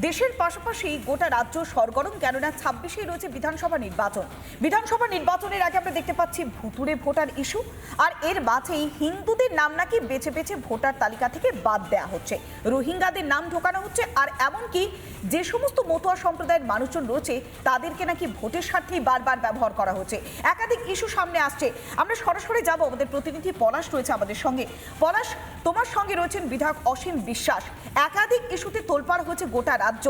দেশের পাশাপাশি গোটা রাজ্য সরগরম, কেননা 26-এই রয়েছে বিধানসভা নির্বাচন। বিধানসভা নির্বাচনের আগে আমরা দেখতে পাচ্ছি ভুতুড়ে ভোটার ইস্যু, আর এর মাঝেই হিন্দুদের নাম নাকি বেছে বেছে ভোটার তালিকা থেকে বাদ দেওয়া হচ্ছে, রোহিঙ্গাদের নাম ঢোকানো হচ্ছে, আর এমনকি যে সমস্ত মতুয়া সম্প্রদায়ের মানুষজন রয়েছে তাদেরকে নাকি ভোটের স্বার্থেই বারবার ব্যবহার করা হচ্ছে। একাধিক ইস্যু সামনে আসছে। আমরা সরাসরি যাব, আমাদের প্রতিনিধি পলাশ রয়েছে আমাদের সঙ্গে। পলাশ, তোমার সঙ্গে রয়েছেন বিধায়ক অসীম বিশ্বাস। একাধিক ইস্যুতে তোলপাড় হচ্ছে গোটা রাজ্য।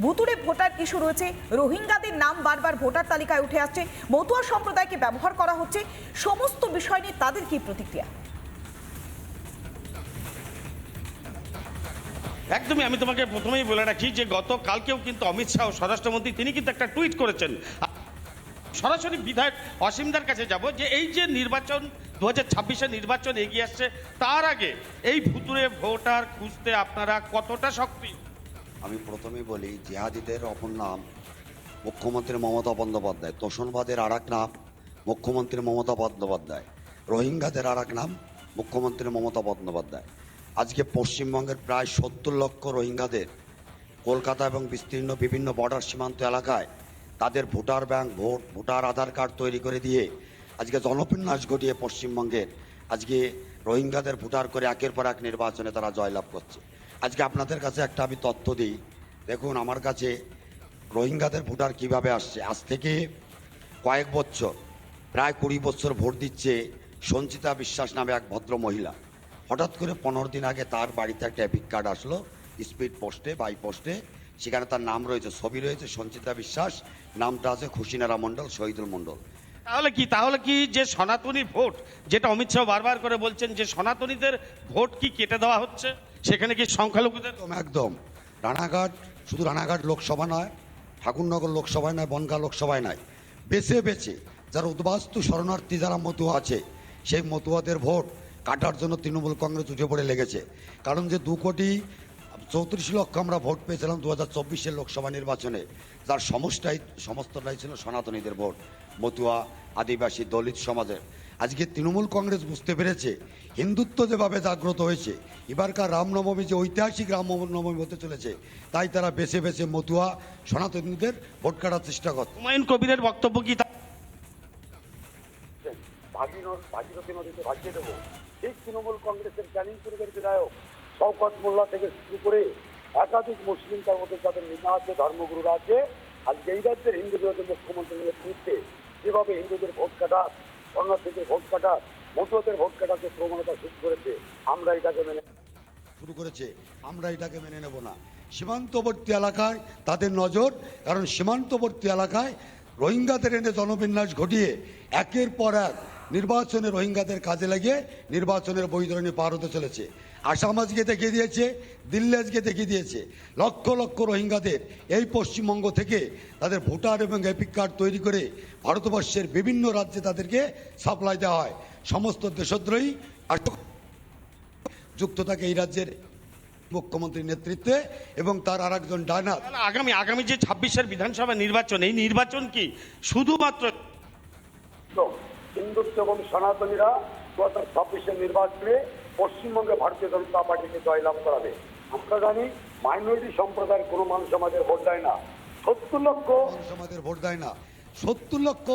ভুতুড়ে ভোটার ইস্যু রয়েছে, রোহিঙ্গাদের নাম বারবার ভোটার তালিকায় উঠে আসছে, মতুয়া সম্প্রদায়কে ব্যবহার করা হচ্ছে। সমস্ত বিষয় নিয়ে তাদের কি প্রতিক্রিয়া? একদমই, আমি তোমাকে প্রথমেই বলে রাখি যে গতকালকেও কিন্তু অমিত শাহ স্বরাষ্ট্রমন্ত্রী তিনি কিন্তু একটা টুইট করেছেন। সরাসরি বিধায়ক অসীমদার কাছে যাব যে এই যে নির্বাচন 2026-এর নির্বাচন এগিয়ে আসছে, তার আগে এই ভুতুড়ে ভোটার খুঁজতে আপনারা কতটা সক্রিয়? আমি প্রথমেই বলি, জিহাদিদের অপর নাম মুখ্যমন্ত্রী মমতা বন্দ্যোপাধ্যায়, তোষণবাদের আর এক নাম মুখ্যমন্ত্রী মমতা বন্দ্যোপাধ্যায়, রোহিঙ্গাদের আর এক নাম মুখ্যমন্ত্রী মমতা বন্দ্যোপাধ্যায়। আজকে পশ্চিমবঙ্গের প্রায় 70 লক্ষ রোহিঙ্গাদের কলকাতা এবং বিস্তীর্ণ বিভিন্ন বর্ডার সীমান্ত এলাকায় তাদের ভোটার ব্যাংক, ভোটার আধার কার্ড তৈরি করে দিয়ে আজকে জনবিন্যাস ঘটিয়ে পশ্চিমবঙ্গের আজকে রোহিঙ্গাদের ভোটার করে একের পর এক নির্বাচনে তারা জয়লাভ করছে। আজকে আপনাদের কাছে একটা আমি তথ্য দিই, দেখুন আমার কাছে রোহিঙ্গাদের ভোটার কিভাবে আসছে। আজ থেকে কয়েক বছর, প্রায় 20 বছর ভোট দিচ্ছে সঞ্চিতা বিশ্বাস নামে এক ভদ্র মহিলা। হঠাৎ করে 15 দিন আগে তার বাড়িতে একটা এপিক কার্ড আসলো, স্পিড পোস্টে, বাই পোস্টে। সেখানে তার নাম রয়েছে, ছবি রয়েছে সঞ্চিতা বিশ্বাস, নামটা আছে খুশিনারা মণ্ডল, শহীদুল মণ্ডল। তাহলে কি যে সনাতনী ভোট, যেটা অমিত শাহ বারবার করে বলছেন যে সনাতনীদের ভোট কি কেটে দেওয়া হচ্ছে, সেখানে কি সংখ্যালঘুদের? একদম রানাঘাট, শুধু রানাঘাট লোকসভা নয়, ঠাকুরনগর লোকসভায় নয়, বনগাঁ লোকসভায় নয়, বেছে বেছে যারা উদ্বাস্তু শরণার্থী যারা মতুয়া আছে, সেই মতুয়াদের ভোট কাটার জন্য তৃণমূল কংগ্রেস উঠে পড়ে লেগেছে। কারণ যে 2,34,00,000 আমরা ভোট পেয়েছিলাম 2024-এর লোকসভা নির্বাচনে, যার সমস্তটাই ছিল সনাতনীদের ভোট, মতুয়া, আদিবাসী, দলিত সমাজের। আজকে তৃণমূল কংগ্রেস বুঝতে পেরেছে হিন্দুত্ব যেভাবে জাগ্রত হয়েছে, এবারকার রামনবমী যে ঐতিহাসিক রামনবমী হতে চলেছে, তাই তারা বেছে বেছে মতুয়া সনাতনীদের ভোট কাটার চেষ্টা করছে। হুমায়ুন কবিরের বক্তব্য কি? ভাগীরথী নদীতে ভাসিয়ে দেবো, ঠিক তৃণমূল কংগ্রেসের ক্যানিং পরিবারের বিধায়ক শওকত মোল্লা থেকে শুরু করে একাধিক মুসলিম, তার মধ্যে যাদের নেতা আছে, ধর্মগুরুরা আছে, আজকে এই রাজ্যের হিন্দু বিরোধী মুখ্যমন্ত্রীর নেতৃত্বে যেভাবে হিন্দুদের ভোট কাটা, শরণার্থীদের ভোট কাটা, মতুয়াদের ভোট কাটাতে প্রবণতা শুরু করেছে, আমরা এটাকে মেনে নেব না। সীমান্তবর্তী এলাকায় তাদের নজর, কারণ সীমান্তবর্তী এলাকায় রোহিঙ্গাদের এনে জনবিন্যাস ঘটিয়ে একের পর এক নির্বাচনে রোহিঙ্গাদের কাজে লাগিয়ে নির্বাচনের বৈতরণী পার হতে চলেছে। আসাম আজকে দেখিয়ে দিয়েছে, দিল্লি আজকে দেখিয়ে দিয়েছে, লক্ষ লক্ষ রোহিঙ্গাদের এই পশ্চিমবঙ্গ থেকে তাদের ভোটার এবং এপিক কার্ড তৈরি করে ভারতবর্ষের বিভিন্ন রাজ্যে তাদেরকে সাপ্লাই দেওয়া হয়। সমস্ত দেশদ্রোহী যুক্ত থাকে এই রাজ্যের মুখ্যমন্ত্রীর নেতৃত্বে এবং তার আর একজন ডায়নার। আগামী যে 26-এর বিধানসভা নির্বাচন, এই নির্বাচন কি শুধুমাত্র হিন্দুত্ব এবং সনাতনীরা 2026-এর নির্বাচনে পশ্চিমবঙ্গে ভারতীয় জনতা পার্টিকে জয়লাভ করাবে? আমরা জানি মাইনরিটি সম্প্রদায়ের কোনো মানুষ আমাদের ভোট দেয় না, 70 লক্ষ আমাদের ভোট দেয় না, 70 লক্ষ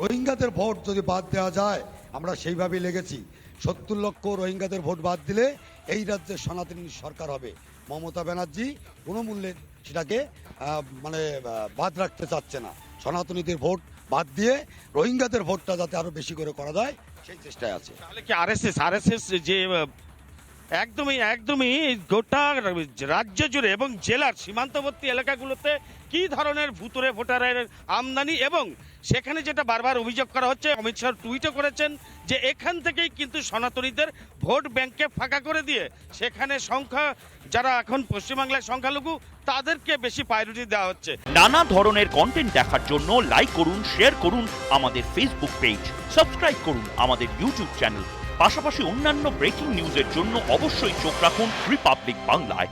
রোহিঙ্গাদের ভোট যদি বাদ দেওয়া যায়, আমরা সেইভাবেই লেগেছি। 70 লক্ষ রোহিঙ্গাদের ভোট বাদ দিলে এই রাজ্যে সনাতনী সরকার হবে। মমতা ব্যানার্জি কোনো মূল্যে সেটাকে বাদ রাখতে চাচ্ছে না। সনাতনীদের ভোট বাদ দিয়ে রোহিঙ্গাদের ভোটটা যাতে আরো বেশি করে করা যায় সেই চেষ্টায় আছে। তাহলে কি আরএসএস যে একদমই গোটা রাজ্য জুড়ে এবং জেলার সীমান্তবর্তী এলাকাগুলোতে কি ধরনের ভুতুড়ে ভোটারের আমদানি, এবং সেখানে যেটা বারবার অভিযোগ করা হচ্ছে, অমিত শাহ টুইটও করেছেন যে এখান থেকেই কিন্তু সনাতনীদের ভোট ব্যাংককে ফাঁকা করে দিয়ে সেখানে যারা এখন পশ্চিমবাংলায় সংখ্যালঘু তাদেরকে বেশি প্রায়োরিটি দেওয়া হচ্ছে। নানা ধরনের কন্টেন্ট দেখার জন্য লাইক করুন, শেয়ার করুন আমাদের ফেসবুক পেজ, সাবস্ক্রাইব করুন আমাদের ইউটিউব চ্যানেল। পাশাপাশি অন্যান্য ব্রেকিং নিউজের জন্য অবশ্যই চোখ রাখুন রিপাবলিক বাংলায়।